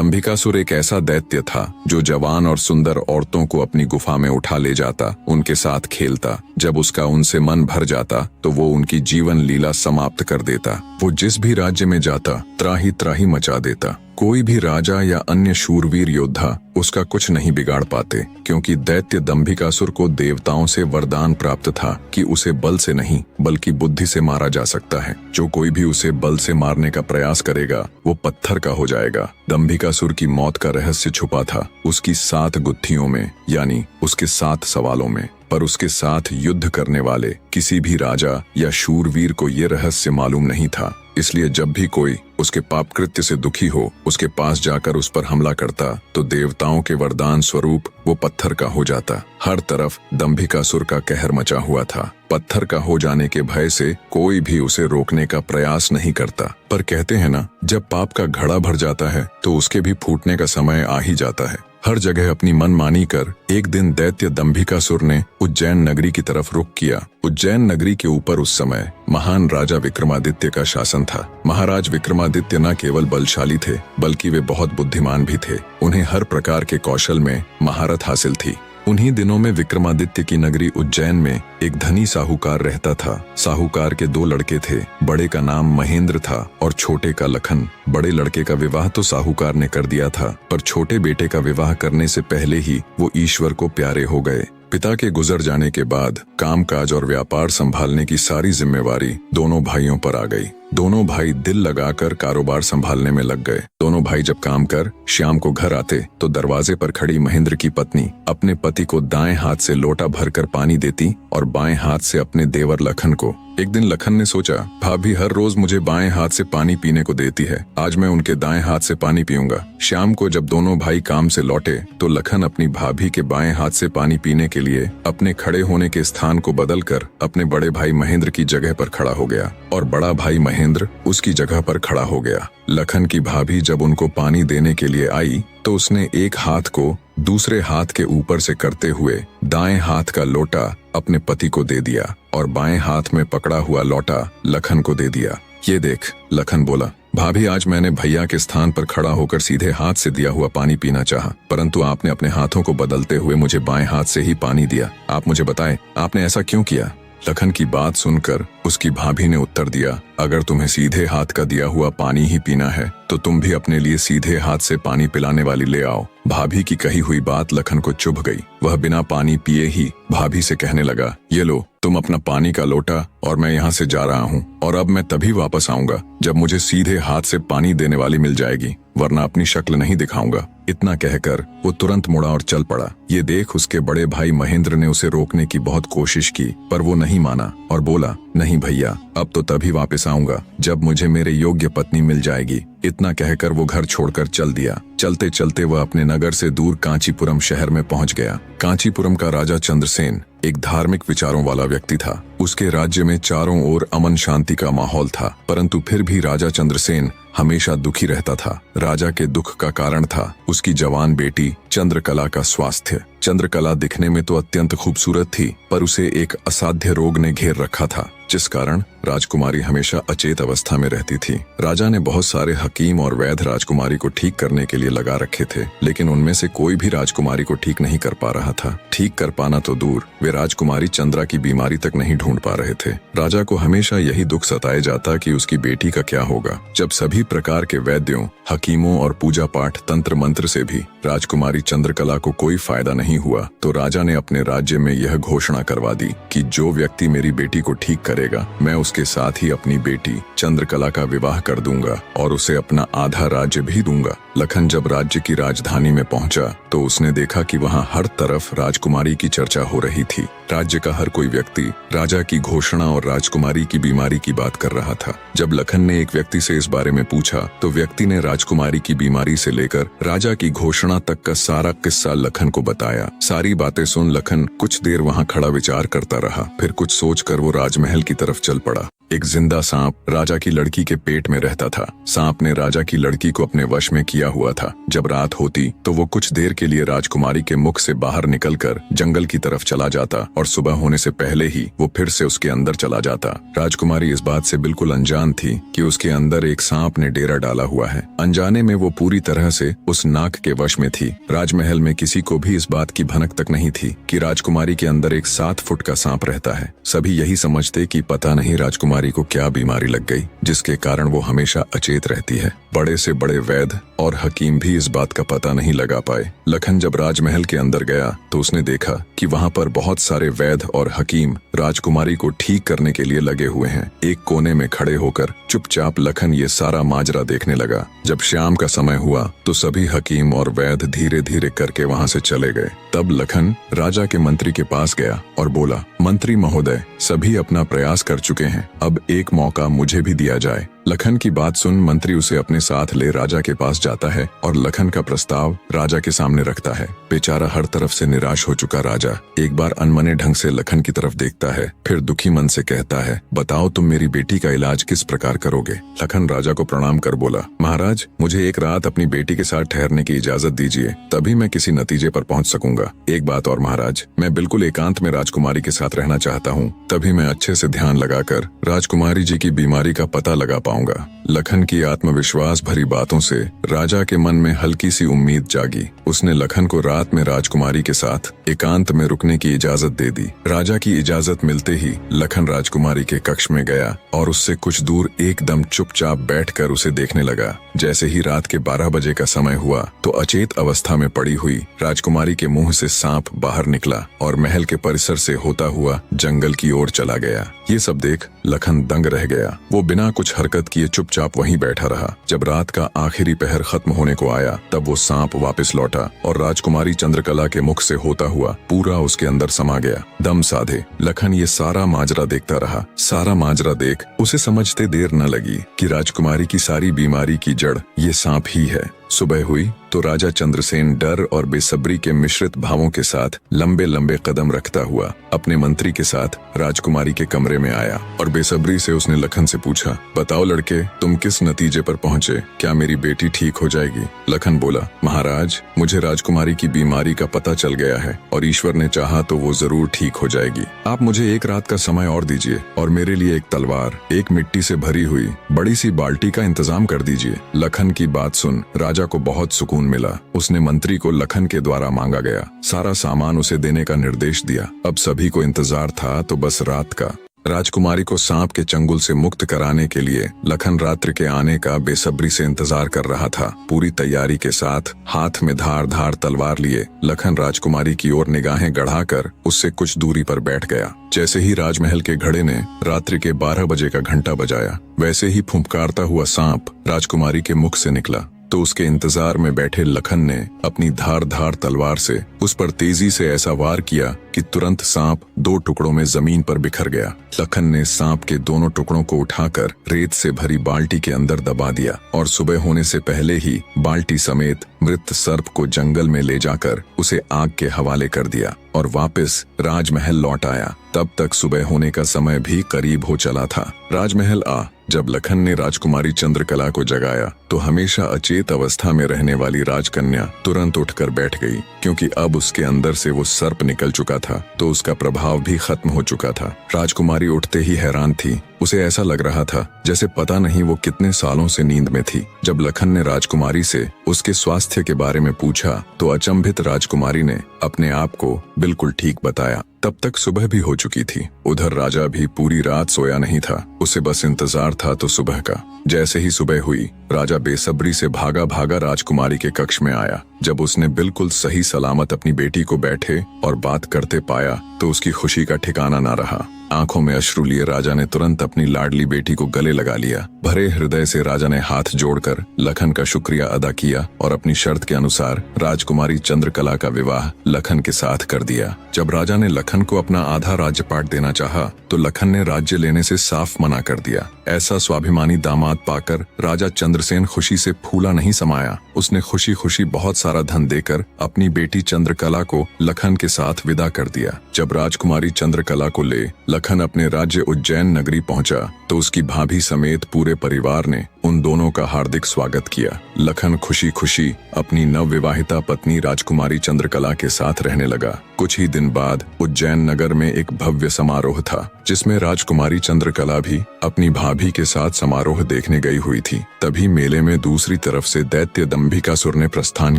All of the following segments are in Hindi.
दंभिकासुर एक ऐसा दैत्य था जो जवान और सुंदर औरतों को अपनी गुफा में उठा ले जाता, उनके साथ खेलता। जब उसका उनसे मन भर जाता तो वो उनकी जीवन लीला समाप्त कर देता। वो जिस भी राज्य में जाता त्राही त्राही मचा देता। कोई भी राजा या अन्य शूरवीर योद्धा उसका कुछ नहीं बिगाड़ पाते, क्योंकि दैत्य दंभिकासुर को देवताओं से वरदान प्राप्त था कि उसे बल से नहीं बल्कि बुद्धि से मारा जा सकता है। जो कोई भी उसे बल से मारने का प्रयास करेगा वो पत्थर का हो जाएगा। दंभिकासुर की मौत का रहस्य छुपा था उसकी 7 गुत्थियों में, यानी उसके 7 सवालों में। पर उसके साथ युद्ध करने वाले किसी भी राजा या शूरवीर को ये रहस्य मालूम नहीं था। इसलिए जब भी कोई उसके पाप कृत्य से दुखी हो उसके पास जाकर उस पर हमला करता तो देवताओं के वरदान स्वरूप वो पत्थर का हो जाता। हर तरफ दंभिकासुर का कहर मचा हुआ था। पत्थर का हो जाने के भय से कोई भी उसे रोकने का प्रयास नहीं करता। पर कहते हैं ना, जब पाप का घड़ा भर जाता है तो उसके भी फूटने का समय आ ही जाता है। हर जगह अपनी मनमानी कर एक दिन दैत्य दंभिकासुर ने उज्जैन नगरी की तरफ रुख किया। उज्जैन नगरी के ऊपर उस समय महान राजा विक्रमादित्य का शासन था। महाराज विक्रमादित्य न केवल बलशाली थे बल्कि वे बहुत बुद्धिमान भी थे। उन्हें हर प्रकार के कौशल में महारत हासिल थी। उन्हीं दिनों में विक्रमादित्य की नगरी उज्जैन में एक धनी साहूकार रहता था। साहूकार के 2 लड़के थे। बड़े का नाम महेंद्र था और छोटे का लखन। बड़े लड़के का विवाह तो साहूकार ने कर दिया था, पर छोटे बेटे का विवाह करने से पहले ही वो ईश्वर को प्यारे हो गए। पिता के गुजर जाने के बाद कामकाज और व्यापार संभालने की सारी जिम्मेवारी दोनों भाइयों पर आ गई। दोनों भाई दिल लगाकर कारोबार संभालने में लग गए। दोनों भाई जब काम कर शाम को घर आते तो दरवाजे पर खड़ी महेंद्र की पत्नी अपने पति को दाएं हाथ से लोटा भरकर पानी देती और बाएं हाथ से अपने देवर लखन को। एक दिन लखन ने सोचा, भाभी हर रोज मुझे बाएं हाथ से पानी पीने को देती है, आज मैं उनके दाएं हाथ से पानी पीऊंगा। शाम को जब दोनों भाई काम से लौटे तो लखन अपनी भाभी के बाएं हाथ से पानी पीने के लिए अपने खड़े होने के स्थान को बदलकर अपने बड़े भाई महेंद्र की जगह पर खड़ा हो गया और बड़ा भाई महेंद्र उसकी जगह पर खड़ा हो गया। लखन की भाभी जब उनको पानी देने के लिए आई तो उसने एक हाथ को दूसरे हाथ के ऊपर से करते हुए दाएं हाथ का लोटा अपने पति को दे दिया और बाएं हाथ में पकड़ा हुआ लोटा लखन को दे दिया। ये देख, लखन बोला, भाभी आज मैंने भैया के स्थान पर खड़ा होकर सीधे हाथ से दिया हुआ पानी पीना चाहा, परंतु आपने अपने हाथों को बदलते हुए मुझे बाएं हाथ से ही पानी दिया। आप मुझे बताएं, आपने ऐसा क्यों किया? लखन की बात सुनकर उसकी भाभी ने उत्तर दिया, अगर तुम्हें सीधे हाथ का दिया हुआ पानी ही पीना है तो तुम भी अपने लिए सीधे हाथ से पानी पिलाने वाली ले आओ। भाभी की कही हुई बात लखन को चुभ गई। वह बिना पानी पिए ही भाभी से कहने लगा, ये लो तुम अपना पानी का लोटा और मैं यहाँ से जा रहा हूँ और अब मैं तभी वापस आऊंगा जब मुझे सीधे हाथ से पानी देने वाली मिल जाएगी, वरना अपनी शक्ल नहीं दिखाऊंगा। इतना कहकर वो तुरंत मुड़ा और चल पड़ा। ये देख उसके बड़े भाई महेंद्र ने उसे रोकने की बहुत कोशिश की, पर वो नहीं माना और बोला, नहीं भैया, अब तो तभी वापस आऊंगा जब मुझे मेरे योग्य पत्नी मिल जाएगी। इतना कहकर वो घर छोड़कर चल दिया। चलते चलते वह अपने नगर से दूर कांचीपुरम शहर में पहुंच गया। कांचीपुरम का राजा चंद्रसेन एक धार्मिक विचारों वाला व्यक्ति था। उसके राज्य में चारों ओर अमन शांति का माहौल था, परंतु फिर भी राजा चंद्रसेन हमेशा दुखी रहता था। राजा के दुख का कारण था उसकी जवान बेटी चंद्रकला का स्वास्थ्य। चंद्रकला दिखने में तो अत्यंत खूबसूरत थी, पर उसे एक असाध्य रोग ने घेर रखा था, जिस कारण राजकुमारी हमेशा अचेत अवस्था में रहती थी। राजा ने बहुत सारे हकीम और वैद्य राजकुमारी को ठीक करने के लिए लगा रखे थे, लेकिन उनमें से कोई भी राजकुमारी को ठीक नहीं कर पा रहा था। ठीक कर पाना तो दूर, वे राजकुमारी चंद्रा की बीमारी तक नहीं ढूंढ पा रहे थे। राजा को हमेशा यही दुख सताए जाता कि उसकी बेटी का क्या होगा। जब सभी प्रकार के वैद्यों, हकीमों और पूजा पाठ तंत्र मंत्र से भी राजकुमारी चंद्रकला को कोई फायदा नहीं हुआ, तो राजा ने अपने राज्य में यह घोषणा करवा दी कि जो व्यक्ति मेरी बेटी को ठीक करेगा, मैं उसके साथ ही अपनी बेटी चंद्रकला का विवाह कर दूंगा और उसे अपना आधा राज्य भी दूंगा। लखन जब राज्य की राजधानी में पहुंचा तो उसने देखा कि वहां हर तरफ राजकुमारी की चर्चा हो रही थी। राज्य का हर कोई व्यक्ति राजा की घोषणा और राजकुमारी की बीमारी की बात कर रहा था। जब लखन ने एक व्यक्ति से इस बारे में पूछा तो व्यक्ति ने राजकुमारी की बीमारी से लेकर राजा की घोषणा तक का सारा किस्सा लखन को बताया। सारी बातें सुन लखन कुछ देर वहां खड़ा विचार करता रहा, फिर कुछ सोचकर वो राजमहल की तरफ चल पड़ा। एक जिंदा सांप राजा की लड़की के पेट में रहता था। सांप ने राजा की लड़की को अपने वश में किया हुआ था। जब रात होती तो वो कुछ देर के लिए राजकुमारी के मुख से बाहर निकलकर जंगल की तरफ चला जाता और सुबह होने से पहले ही वो फिर से उसके अंदर चला जाता। राजकुमारी इस बात से बिल्कुल अनजान थी कि उसके अंदर एक सांप ने डेरा डाला हुआ है। अनजाने में वो पूरी तरह से उस नाग के वश में थी। राजमहल में किसी को भी इस बात की भनक तक नहीं थी कि राजकुमारी के अंदर एक 7 फुट का सांप रहता है। सभी यही समझते कि पता नहीं राजकुमारी को क्या बीमारी लग गई जिसके कारण वो हमेशा अचेत रहती है। बड़े से बड़े वैद्य और हकीम भी इस बात का पता नहीं लगा पाए। लखन जब राजमहल के अंदर गया तो उसने देखा कि वहाँ पर बहुत सारे वैद्य और हकीम राजकुमारी को ठीक करने के लिए लगे हुए हैं। एक कोने में खड़े होकर चुपचाप लखन ये सारा माजरा देखने लगा। जब शाम का समय हुआ तो सभी हकीम और वैद्य धीरे धीरे करके वहाँ से चले गए। तब लखन राजा के मंत्री के पास गया और बोला, मंत्री महोदय, सभी अपना प्रयास कर चुके हैं, अब एक मौका मुझे भी दिया जाए। लखन की बात सुन मंत्री उसे अपने साथ ले राजा के पास जाता है और लखन का प्रस्ताव राजा के सामने रखता है। बेचारा हर तरफ से निराश हो चुका राजा एक बार अनमने ढंग से लखन की तरफ देखता है, फिर दुखी मन से कहता है, बताओ तुम मेरी बेटी का इलाज किस प्रकार करोगे। लखन राजा को प्रणाम कर बोला, महाराज, मुझे एक रात अपनी बेटी के साथ ठहरने की इजाजत दीजिए, तभी मैं किसी नतीजे पर पहुंच सकूंगा। एक बात और महाराज, मैं बिल्कुल एकांत में राजकुमारी के साथ रहना चाहता हूँ, तभी मैं अच्छे से ध्यान लगाकर राजकुमारी जी की बीमारी का पता लगा पाऊंगा। लखन की आत्मविश्वास भरी बातों से राजा के मन में हल्की सी उम्मीद जागी। उसने लखन को रात में राजकुमारी के साथ एकांत में रुकने की इजाजत दे दी। राजा की इजाजत मिलते ही लखन राजकुमारी के कक्ष में गया और उससे कुछ दूर एकदम चुपचाप बैठकर उसे देखने लगा। जैसे ही रात के 12 बजे का समय हुआ तो अचेत अवस्था में पड़ी हुई राजकुमारी के मुंह से सांप बाहर निकला और महल के परिसर से होता हुआ जंगल की ओर चला गया। ये सब देख लखन दंग रह गया। वो बिना कुछ हरकत किए चुपचाप वहीं बैठा रहा। जब रात का आखिरी पहर खत्म होने को आया तब वो सांप वापस लौटा और राजकुमारी चंद्रकला के मुख से होता हुआ पूरा उसके अंदर समा गया। दम साधे लखन ये सारा माजरा देखता रहा। सारा माजरा देख उसे समझते देर न लगी कि राजकुमारी की सारी बीमारी की जड़ ये सांप ही है। सुबह हुई तो राजा चंद्रसेन डर और बेसब्री के मिश्रित भावों के साथ लंबे लंबे कदम रखता हुआ अपने मंत्री के साथ राजकुमारी के कमरे में आया और बेसब्री से उसने लखन से पूछा, बताओ लड़के, तुम किस नतीजे पर पहुंचे? क्या मेरी बेटी ठीक हो जाएगी? लखन बोला, महाराज, मुझे राजकुमारी की बीमारी का पता चल गया है और ईश्वर ने चाहा तो वो जरूर ठीक हो जाएगी। आप मुझे एक रात का समय और दीजिए और मेरे लिए एक तलवार, एक मिट्टी से भरी हुई बड़ी सी बाल्टी का इंतजाम कर दीजिए। लखन की बात सुन राजा को बहुत सुकून मिला। उसने मंत्री को लखन के द्वारा मांगा गया सारा सामान उसे देने का निर्देश दिया। अब सभी को इंतजार था तो बस रात का। राजकुमारी को सांप के चंगुल से मुक्त कराने के लिए लखन रात्रि के आने का बेसब्री से इंतजार कर रहा था। पूरी तैयारी के साथ हाथ में धार धार तलवार लिए लखन राजकुमारी की ओर निगाहें गढ़ाकर उससे कुछ दूरी पर बैठ गया। जैसे ही राजमहल के घड़े ने रात्रि के 12 बजे का घंटा बजाया, वैसे ही फुंफकारता हुआ सांप राजकुमारी के मुख से निकला तो उसके इंतजार में बैठे लखन ने अपनी धार धार तलवार से उस पर तेजी से ऐसा वार किया कि तुरंत सांप 2 टुकड़ों में जमीन पर बिखर गया। लखन ने सांप के दोनों टुकड़ों को उठाकर रेत से भरी बाल्टी के अंदर दबा दिया और सुबह होने से पहले ही बाल्टी समेत मृत सर्प को जंगल में ले जाकर उसे आग के हवाले कर दिया और वापस राजमहल लौट आया। तब तक सुबह होने का समय भी करीब हो चला था। राजमहल जब लखन ने राजकुमारी चंद्रकला को जगाया तो हमेशा अचेत अवस्था में रहने वाली राजकन्या तुरंत उठकर बैठ गई, क्योंकि अब उसके अंदर से वो सर्प निकल चुका था तो उसका प्रभाव भी खत्म हो चुका था। राजकुमारी उठते ही हैरान थी। उसे ऐसा लग रहा था जैसे पता नहीं वो कितने सालों से नींद में थी। जब लखन ने राजकुमारी से उसके स्वास्थ्य के बारे में पूछा तो अचंभित राजकुमारी ने अपने आप को बिल्कुल ठीक बताया। तब तक सुबह भी हो चुकी थी। उधर राजा भी पूरी रात सोया नहीं था। उसे बस इंतजार था तो सुबह का। जैसे ही सुबह हुई राजा बेसब्री से भागा भागा राजकुमारी के कक्ष में आया। जब उसने बिल्कुल सही सलामत अपनी बेटी को बैठे और बात करते पाया तो उसकी खुशी का ठिकाना ना रहा। आंखों में अश्रु लिए राजा ने तुरंत अपनी लाडली बेटी को गले लगा लिया। भरे हृदय से राजा ने हाथ जोड़कर लखन का शुक्रिया अदा किया और अपनी शर्त के अनुसार राजकुमारी चंद्रकला का विवाह लखन के साथ कर दिया। जब राजा ने लखन को अपना आधा राज्यपाट देना चाहा तो लखन ने राज्य लेने से साफ मना कर दिया। ऐसा स्वाभिमानी दामाद पाकर राजा चंद्रसेन खुशी से फूला नहीं समाया। उसने खुशी खुशी बहुत सारा धन देकर अपनी बेटी चंद्रकला को लखन के साथ विदा कर दिया। जब राजकुमारी चंद्रकला को ले लखन अपने राज्य उज्जैन नगरी पहुंचा तो उसकी भाभी समेत पूरे परिवार ने उन दोनों का हार्दिक स्वागत किया। लखन खुशी खुशी अपनी नवविवाहिता पत्नी राजकुमारी चंद्रकला के साथ रहने लगा। कुछ ही दिन बाद उज्जैन नगर में एक भव्य समारोह था जिसमें राजकुमारी चंद्रकला भी अपनी भाभी के साथ समारोह देखने गई हुई थी। तभी मेले में दूसरी तरफ से दैत्य दंभिकासुर ने प्रस्थान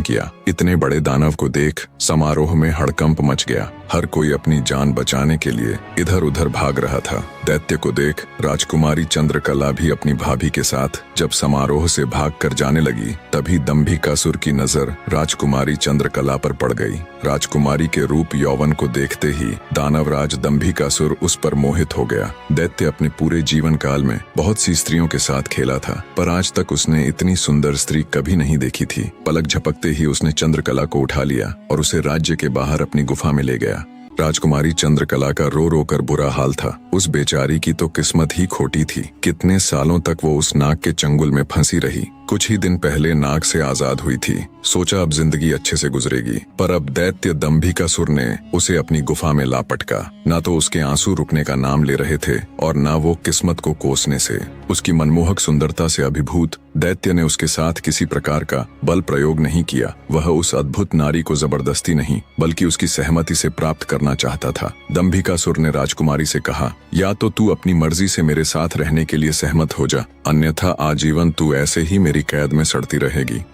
किया। इतने बड़े दानव को देख समारोह में हड़कंप मच गया। हर कोई अपनी जान बचाने के लिए इधर उधर भाग रहा था। दैत्य को देख राजकुमारी चंद्रकला भी अपनी भाभी के साथ जब समारोह से भागकर जाने लगी, तभी दंभिकासुर की नजर राजकुमारी चंद्रकला पर पड़ गई। राजकुमारी के रूप यौवन को देखते ही दानवराज दंभिकासुर उस पर मोहित हो गया। दैत्य अपने पूरे जीवन काल में बहुत सी स्त्रियों के साथ खेला था, पर आज तक उसने इतनी सुंदर स्त्री कभी नहीं देखी थी। पलक झपकते ही उसने चंद्रकला को उठा लिया और उसे राज्य के बाहर अपनी गुफा में ले गया। राजकुमारी चंद्रकला का रो रो कर बुरा हाल था। उस बेचारी की तो किस्मत ही खोटी थी। कितने सालों तक वो उस नाग के चंगुल में फंसी रही। कुछ ही दिन पहले नाग से आजाद हुई थी। सोचा अब जिंदगी अच्छे से गुजरेगी, पर अब दैत्य दंभिकासुर ने उसे अपनी गुफा में ला पटका। ना तो उसके आंसू रुकने का नाम ले रहे थे और ना वो किस्मत को कोसने से। उसकी मनमोहक सुंदरता से अभिभूत दैत्य ने उसके साथ किसी प्रकार का बल प्रयोग नहीं किया। वह उस अद्भुत नारी को जबरदस्ती नहीं बल्कि उसकी सहमति से प्राप्त करना चाहता था। दंभिकासुर ने राजकुमारी से कहा, या तो तू अपनी मर्जी से मेरे साथ रहने के लिए सहमत हो जा, अन्यथा आजीवन तू ऐसे ही मेरी कैद में सड़ती रहेगी।